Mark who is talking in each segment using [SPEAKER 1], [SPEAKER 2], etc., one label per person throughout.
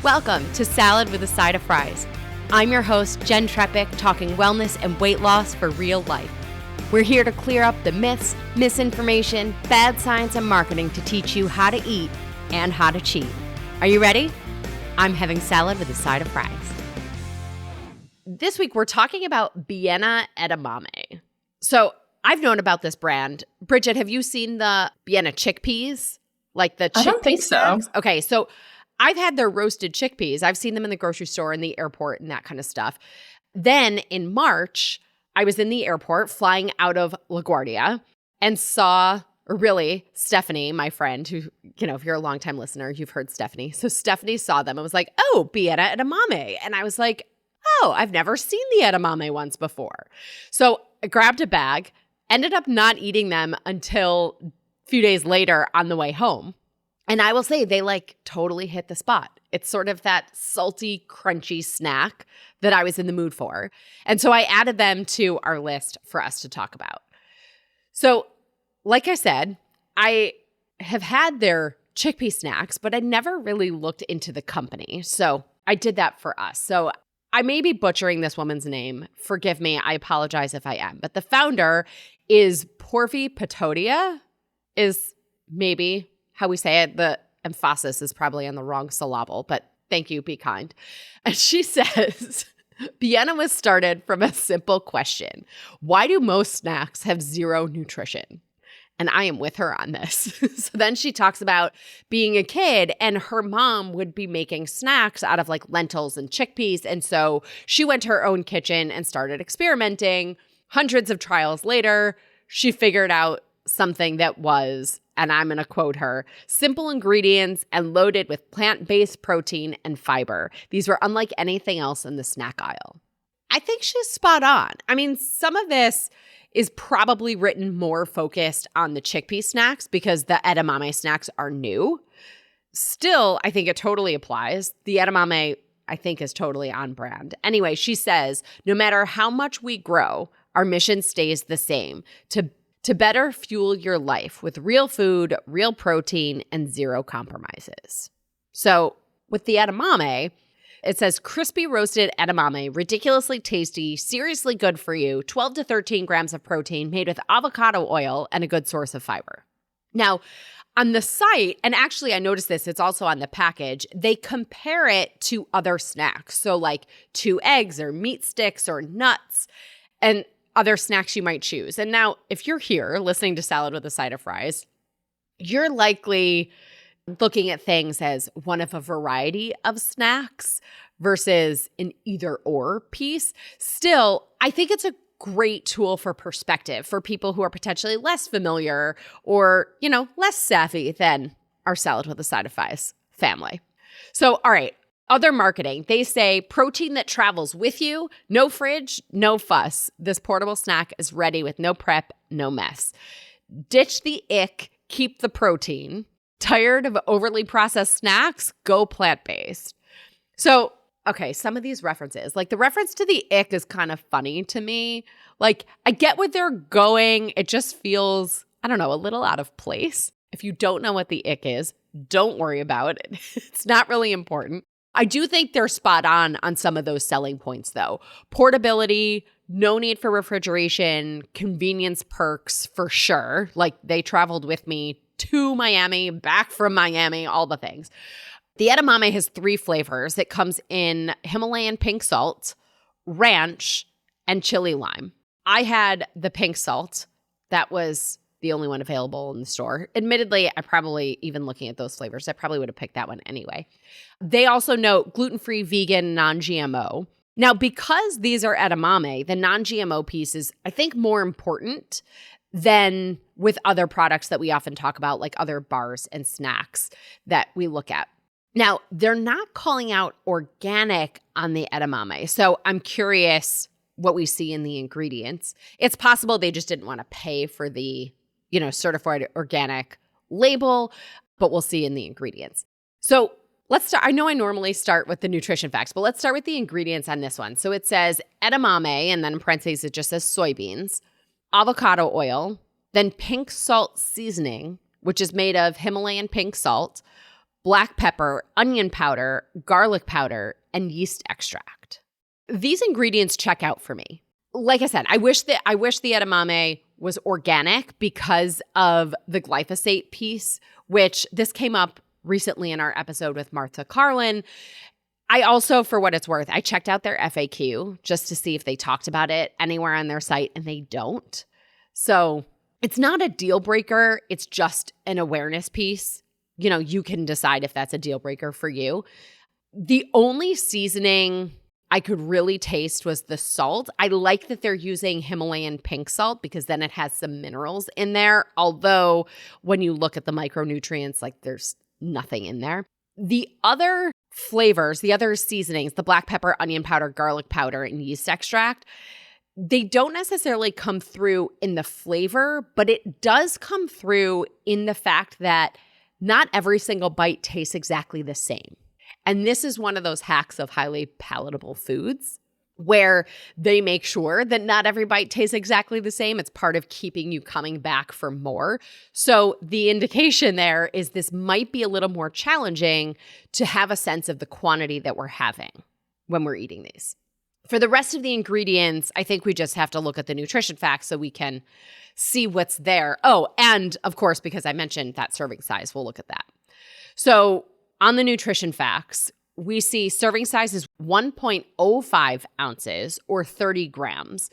[SPEAKER 1] Welcome to Salad with a Side of Fries. I'm your host, Jenn Trepeck, talking wellness and weight loss for real life. We're here to clear up the myths, misinformation, bad science, and marketing to teach you how to eat and how to cheat. Are you ready? I'm having salad with a side of fries. This week, we're talking about Biena Edamame. So I've known about this brand. Bridget, have you seen the Biena chickpeas? Like the chickpea
[SPEAKER 2] I don't think
[SPEAKER 1] snacks?
[SPEAKER 2] so.
[SPEAKER 1] Okay, so I've had their roasted chickpeas. I've seen them in the grocery store, in the airport, and that kind of stuff. Then in March, I was in the airport flying out of LaGuardia and saw, or really, Stephanie, my friend, who, if you're a longtime listener, you've heard Stephanie. So Stephanie saw them and was like, oh, Biena Edamame. And I was like, oh, I've never seen the edamame ones before. So I grabbed a bag, ended up not eating them until a few days later on the way home. And I will say they totally hit the spot. It's sort of that salty, crunchy snack that I was in the mood for. And so I added them to our list for us to talk about. So like I said, I have had their chickpea snacks, but I never really looked into the company. So I did that for us. So I may be butchering this woman's name. Forgive me. I apologize if I am. But the founder is Porfi Patodia, is maybe how we say it. The emphasis is probably on the wrong syllable, but thank you. Be kind. And she says, Biena was started from a simple question. Why do most snacks have zero nutrition? And I am with her on this. So then she talks about being a kid and her mom would be making snacks out of lentils and chickpeas. And so she went to her own kitchen and started experimenting. Hundreds of trials later, she figured out something that was, and I'm going to quote her, simple ingredients and loaded with plant-based protein and fiber. These were unlike anything else in the snack aisle. I think she's spot on. I mean, some of this is probably written more focused on the chickpea snacks because the edamame snacks are new. Still, I think it totally applies. The edamame, I think, is totally on brand. Anyway, she says, no matter how much we grow, our mission stays the same, to better fuel your life with real food, real protein, and zero compromises. So with the edamame, it says crispy roasted edamame, ridiculously tasty, seriously good for you, 12 to 13 grams of protein made with avocado oil and a good source of fiber. Now, on the site, and actually I noticed this, it's also on the package, they compare it to other snacks. So 2 eggs or meat sticks or nuts and other snacks you might choose. And now, if you're here listening to Salad with a Side of Fries, you're likely looking at things as one of a variety of snacks versus an either-or piece. Still, I think it's a great tool for perspective for people who are potentially less familiar or, less savvy than our Salad with a Side of Fries family. So, all right. Other marketing, they say protein that travels with you, no fridge, no fuss. This portable snack is ready with no prep, no mess. Ditch the ick, keep the protein. Tired of overly processed snacks? Go plant-based. So, okay, some of these references, the reference to the ick is kind of funny to me. I get what they're going. It just feels, I don't know, a little out of place. If you don't know what the ick is, don't worry about it. It's not really important. I do think they're spot on some of those selling points, though. Portability, no need for refrigeration, convenience perks for sure. They traveled with me to Miami, back from Miami, all the things. The edamame has 3 flavors. It comes in Himalayan pink salt, ranch, and chili lime. I had the pink salt. That was the only one available in the store. Admittedly, I probably, even looking at those flavors, I probably would have picked that one anyway. They also note gluten-free, vegan, non-GMO. Now, because these are edamame, the non-GMO piece is, I think, more important than with other products that we often talk about, like other bars and snacks that we look at. Now, they're not calling out organic on the edamame, so I'm curious what we see in the ingredients. It's possible they just didn't want to pay for the certified organic label, but we'll see in the ingredients. So let's start. I know I normally start with the nutrition facts, but let's start with the ingredients on this one. So it says edamame, and then in parentheses, it just says soybeans, avocado oil, then pink salt seasoning, which is made of Himalayan pink salt, black pepper, onion powder, garlic powder, and yeast extract. These ingredients check out for me. Like I said, I wish the edamame was organic because of the glyphosate piece, which this came up recently in our episode with Martha Carlin. I also, for what it's worth, I checked out their FAQ just to see if they talked about it anywhere on their site, and they don't. So it's not a deal breaker. It's just an awareness piece. You know, you can decide if that's a deal breaker for you. The only seasoning I could really taste was the salt. I like that they're using Himalayan pink salt because then it has some minerals in there. Although when you look at the micronutrients, like there's nothing in there. The other flavors, the other seasonings, the black pepper, onion powder, garlic powder, and yeast extract, they don't necessarily come through in the flavor, but it does come through in the fact that not every single bite tastes exactly the same. And this is one of those hacks of highly palatable foods where they make sure that not every bite tastes exactly the same. It's part of keeping you coming back for more. So the indication there is this might be a little more challenging to have a sense of the quantity that we're having when we're eating these. For the rest of the ingredients, I think we just have to look at the nutrition facts so we can see what's there. Oh, and of course, because I mentioned that serving size, we'll look at that. So on the nutrition facts, we see serving size is 1.05 ounces or 30 grams.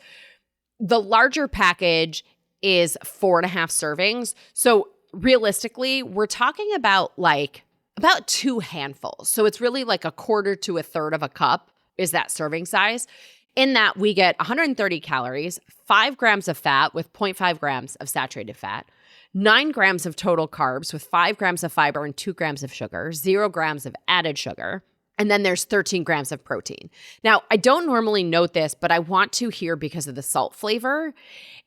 [SPEAKER 1] The larger package is 4.5 servings. So realistically, we're talking about about 2 handfuls. So it's really like a quarter to a third of a cup is that serving size. In that, we get 130 calories, 5 grams of fat with 0.5 grams of saturated fat, 9 grams of total carbs with 5 grams of fiber and 2 grams of sugar, 0 grams of added sugar, and then there's 13 grams of protein. Now, I don't normally note this, but I want to here because of the salt flavor.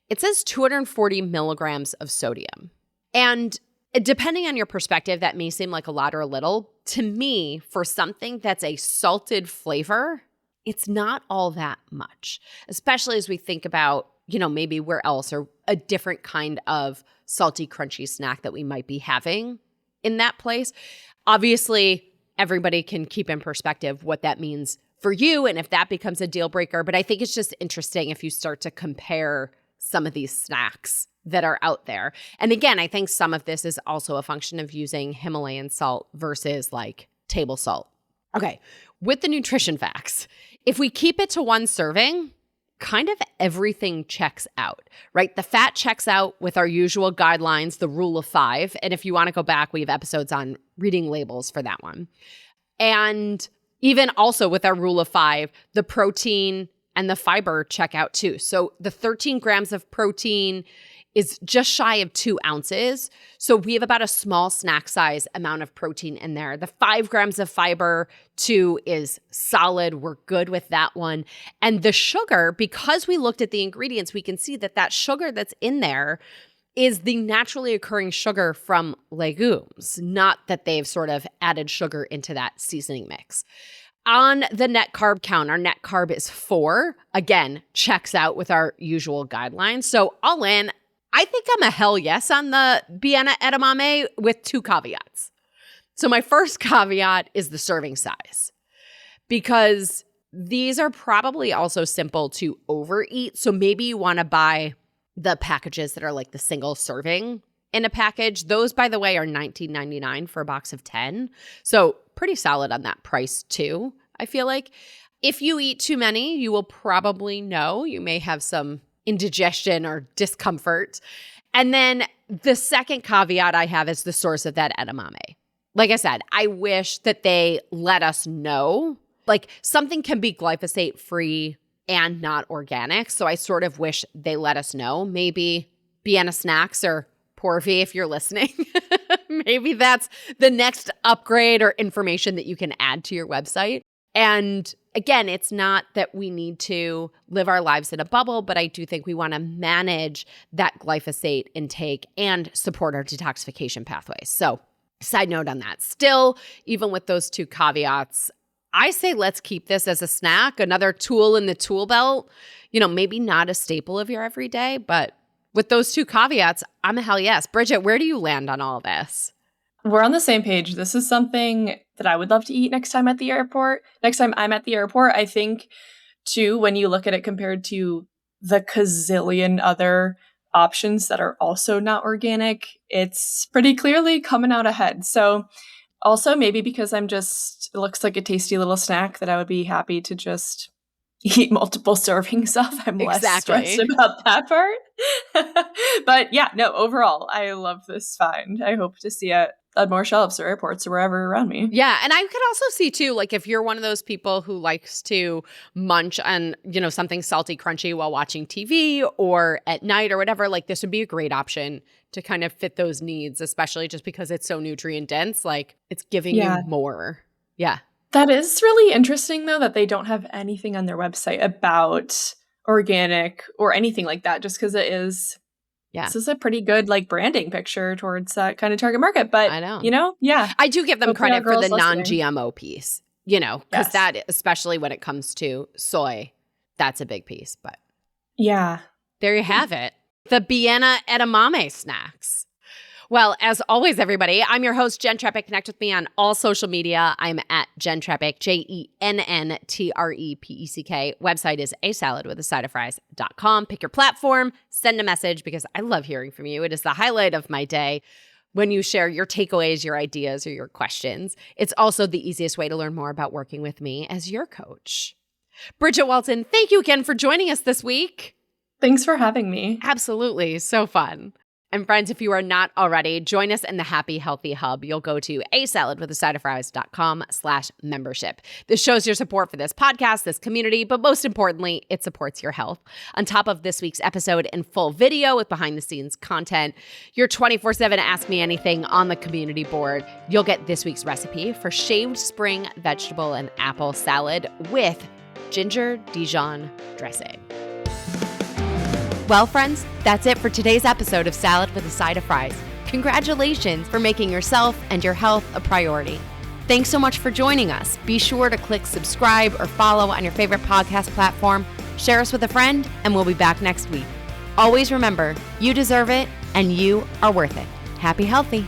[SPEAKER 1] It says 240 milligrams of sodium. And depending on your perspective, that may seem like a lot or a little. To me, for something that's a salted flavor, it's not all that much, especially as we think about, maybe where else or a different kind of salty, crunchy snack that we might be having in that place. Obviously, everybody can keep in perspective what that means for you and if that becomes a deal breaker. But I think it's just interesting if you start to compare some of these snacks that are out there. And again, I think some of this is also a function of using Himalayan salt versus like table salt. Okay, with the nutrition facts, if we keep it to 1 serving, kind of everything checks out, right? The fat checks out with our usual guidelines, the rule of 5. And if you want to go back, we have episodes on reading labels for that one. And even also with our rule of 5, the protein and the fiber check out too. So the 13 grams of protein is just shy of 2 ounces. So we have about a small snack size amount of protein in there. The 5 grams of fiber too is solid. We're good with that one. And the sugar, because we looked at the ingredients, we can see that sugar that's in there is the naturally occurring sugar from legumes, not that they've sort of added sugar into that seasoning mix. On the net carb count, our net carb is 4. Again, checks out with our usual guidelines. So all in, I think I'm a hell yes on the Biena Edamame with 2 caveats. So my first caveat is the serving size, because these are probably also simple to overeat. So maybe you want to buy the packages that are like the single serving in a package. Those, by the way, are $19.99 for a box of 10. So pretty solid on that price too, I feel like. If you eat too many, you will probably know you may have some indigestion or discomfort. And then the second caveat I have is the source of that edamame. Like I said, I wish that they let us know. Like something can be glyphosate free and not organic. So I sort of wish they let us know. Maybe Biena Snacks or Porvy, if you're listening, maybe that's the next upgrade or information that you can add to your website. And again, it's not that we need to live our lives in a bubble, but I do think we want to manage that glyphosate intake and support our detoxification pathways. So side note on that. Still, even with those 2 caveats, I say let's keep this as a snack, another tool in the tool belt. Maybe not a staple of your everyday, but with those 2 caveats, I'm a hell yes. Bridget, where do you land on all of this?
[SPEAKER 2] We're on the same page. This is something that I would love to eat next time I'm at the airport. I think, too, when you look at it compared to the gazillion other options that are also not organic, it's pretty clearly coming out ahead. So also maybe because it looks like a tasty little snack that I would be happy to just eat multiple servings of. I'm less stressed about that part. But yeah, no, overall, I love this find. I hope to see it on more shelves or airports or wherever around me.
[SPEAKER 1] Yeah. And I could also see too, like if you're one of those people who likes to munch on, something salty, crunchy while watching TV or at night or whatever, like this would be a great option to kind of fit those needs, especially just because it's so nutrient dense. Like it's giving you more. Yeah.
[SPEAKER 2] That is really interesting, though, that they don't have anything on their website about organic or anything like that, just because this is a pretty good branding picture towards that kind of target market. But
[SPEAKER 1] I know,
[SPEAKER 2] yeah.
[SPEAKER 1] I do give them credit for the non-GMO piece, because that, especially when it comes to soy, that's a big piece. But
[SPEAKER 2] yeah,
[SPEAKER 1] there you have it. The Biena Edamame snacks. Well, as always, everybody, I'm your host, Jenn Trepeck. Connect with me on all social media. I'm at Jenn Trepeck, JENNTREPECK. Website is asaladwithasideofries.com. Pick your platform, send a message because I love hearing from you. It is the highlight of my day when you share your takeaways, your ideas, or your questions. It's also the easiest way to learn more about working with me as your coach. Bridget Walton, thank you again for joining us this week.
[SPEAKER 2] Thanks for having me.
[SPEAKER 1] Absolutely. So fun. And friends, if you are not already, join us in the Happy Healthy Hub. You'll go to asaladwithasideofries.com/membership. This shows your support for this podcast, this community, but most importantly, it supports your health. On top of this week's episode in full video with behind-the-scenes content, your 24/7 Ask Me Anything on the community board, you'll get this week's recipe for shaved spring vegetable and apple salad with ginger Dijon dressing. Well, friends, that's it for today's episode of Salad with a Side of Fries. Congratulations for making yourself and your health a priority. Thanks so much for joining us. Be sure to click subscribe or follow on your favorite podcast platform. Share us with a friend, and we'll be back next week. Always remember, you deserve it, and you are worth it. Happy healthy.